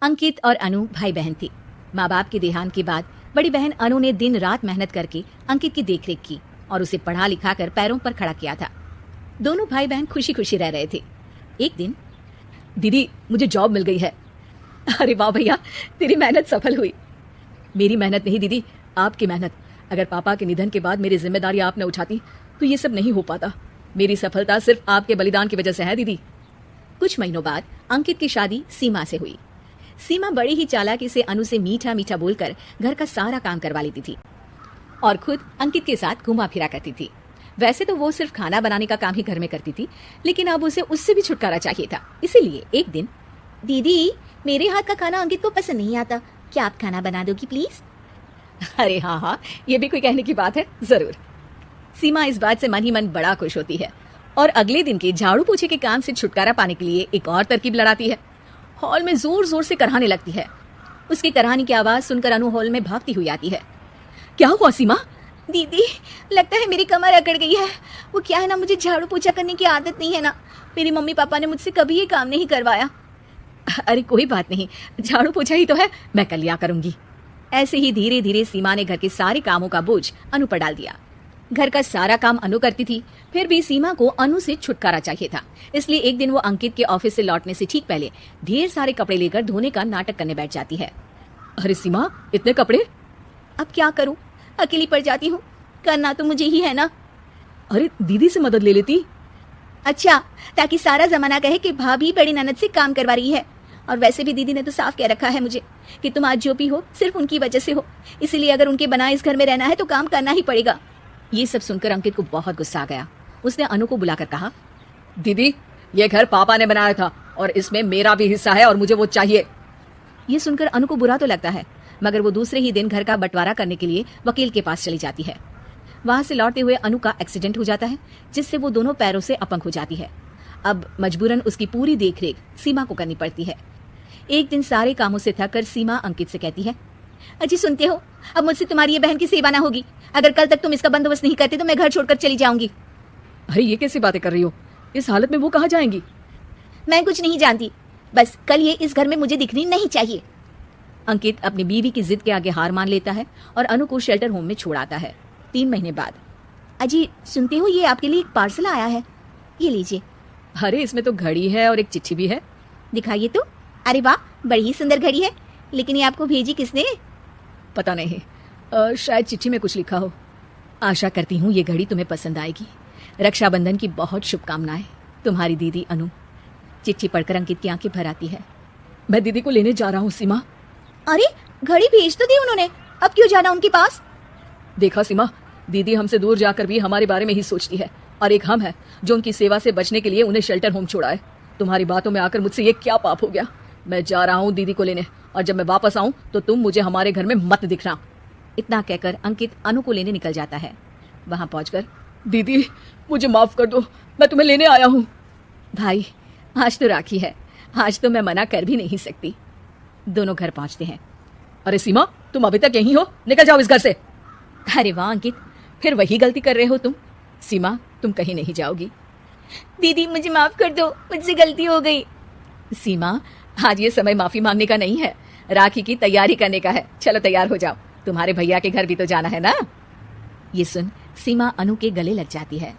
अंकित और अनु भाई बहन थे। माँ बाप के देहांत के बाद बड़ी बहन अनु ने दिन रात मेहनत करके अंकित की देखरेख की और उसे पढ़ा लिखा कर पैरों पर खड़ा किया था। दोनों भाई बहन खुशी खुशी रह रहे थे। एक दिन, दीदी मुझे जॉब मिल गई है। अरे वाह भैया, तेरी मेहनत सफल हुई। मेरी मेहनत नहीं दीदी, आपकी मेहनत। अगर पापा के निधन के बाद मेरी जिम्मेदारी आप न उठाती तो ये सब नहीं हो पाता। मेरी सफलता सिर्फ आपके बलिदान की वजह से है दीदी। कुछ महीनों बाद अंकित की शादी सीमा से हुई। सीमा बड़ी ही चालाकी से अनु से मीठा मीठा बोलकर घर का सारा काम करवा लेती थी और खुद अंकित के साथ घुमा फिरा करती थी। वैसे तो वो सिर्फ खाना बनाने का काम ही घर में करती थी, लेकिन अब उसे उससे भी छुटकारा चाहिए था। इसीलिए एक दिन, दीदी मेरे हाथ का खाना अंकित को पसंद नहीं आता, क्या आप खाना बना दोगी प्लीज? अरे हाँ हाँ, ये भी कोई कहने की बात है, जरूर। सीमा इस बात से मन ही मन बड़ा खुश होती है और अगले दिन के झाड़ू पोछे के काम से छुटकारा पाने के लिए एक और तरकीब लड़ाती है। हॉल में जोर जोर से कराहने लगती है। उसके कराहने की आवाज सुनकर अनु हॉल में भागती हुई आती है। क्या हुआ सीमा? दीदी लगता है मेरी कमर अकड़ गई है। वो क्या है ना, मुझे झाड़ू पोछा करने की आदत नहीं है ना। मेरी मम्मी पापा ने मुझसे कभी ये काम नहीं करवाया। अरे कोई बात नहीं, झाड़ू पोछा ही तो है, मैं कल लिया करूंगी। ऐसे ही धीरे धीरे सीमा ने घर के सारे कामों का बोझ अनु पर डाल दिया। घर का सारा काम अनु करती थी, फिर भी सीमा को अनु से छुटकारा चाहिए था। इसलिए एक दिन वो अंकित के ऑफिस से लौटने से ठीक पहले ढेर सारे कपड़े लेकर धोने का नाटक करने बैठ जाती है। अरे सीमा, इतने कपड़े? अब क्या करूं, अकेली पड़ जाती हूँ, करना तो मुझे ही है ना। अरे दीदी से मदद ले लेती। अच्छा, ताकि सारा जमाना कहे कि भाभी बड़ी ननद से काम करवा रही है। और वैसे भी दीदी ने तो साफ कह रखा है मुझे कि तुम आज जो भी हो सिर्फ उनकी वजह से हो, इसीलिए अगर उनके बना इस घर में रहना है तो काम करना ही पड़ेगा। ये सब सुनकर अंकित को बहुत गुस्सा आ गया। उसने अनु को बुलाकर कहा, दीदी ये घर पापा ने बनाया था और इसमें मेरा भी हिस्सा है और मुझे वो चाहिए। ये सुनकर अनु को बुरा तो लगता है, मगर वो दूसरे ही दिन घर का बंटवारा करने के लिए वकील के पास चली जाती है। वहां से लौटते हुए अनु का एक्सीडेंट हो जाता है, जिससे वो दोनों पैरों से अपंग हो जाती है। अब मजबूरन उसकी पूरी देखरेख सीमा को करनी पड़ती है। एक दिन सारे कामों से थक कर सीमा अंकित से कहती है, अजी सुनते हो, अब मुझसे तुम्हारी ये बहन की सेवा ना होगी। अगर कल तक तुम इसका बंदोबस्त नहीं करते तो मैं घर छोड़कर चली जाऊंगी। अरे ये कैसी बातें कर रही हो? इस हालत में वो कहाँ जाएंगी? मैं कुछ नहीं जानती, बस कल ये इस घर में मुझे दिखनी नहीं चाहिए। अंकित अपनी बीवी की जिद के आगे हार मान लेता है और अनु को शेल्टर होम में छोड़ आता है। 3 महीने बाद, अजी सुनते हो, ये आपके लिए एक पार्सल आया है, ये लीजिए। अरे इसमें तो घड़ी है और एक चिट्ठी भी है। दिखाइए तो। अरे वाह, बड़ी ही सुंदर घड़ी है, लेकिन ये आपको भेजी किसने? पता नहीं, शायद चिट्ठी में कुछ लिखा हो। आशा करती हूँ ये घड़ी तुम्हें पसंद आएगी। रक्षाबंधन की बहुत शुभकामनाएं, तुम्हारी दीदी अनु। चिट्ठी पढ़कर अंकित की आंखें भर आती है। मैं दीदी को लेने जा रहा हूँ सीमा। अरे घड़ी भेज तो दी उन्होंने, अब क्यों जाना उनके पास? देखा सीमा, दीदी हमसे दूर जाकर भी हमारे बारे में ही सोचती है, और एक हम है जो उनकी सेवा से बचने के लिए उन्हें शेल्टर होम छोड़ा है। तुम्हारी बातों में आकर मुझसे ये क्या पाप हो गया? मैं जा रहा हूँ दीदी को लेने, और जब मैं वापस आऊं तो तुम मुझे हमारे घर में मत दिखना। इतना कहकर अंकित अनु को लेने निकल जाता है। वहां पहुंचकर, दीदी मुझे माफ कर दो, मैं तुम्हें लेने आया हूँ। भाई आज तो राखी है, आज तो मैं मना कर भी नहीं सकती। दोनों घर पहुंचते हैं। अरे सीमा, तुम अभी तक यहीं हो? निकल जाओ इस घर से। अरे वाह अंकित, फिर वही गलती कर रहे हो तुम। सीमा तुम कहीं नहीं जाओगी। दीदी मुझे माफ कर दो, मुझसे गलती हो गई। सीमा आज ये समय माफी मांगने का नहीं है, राखी की तैयारी करने का है। चलो तैयार हो जाओ, तुम्हारे भैया के घर भी तो जाना है ना। ये सुन सीमा अनु के गले लग जाती है।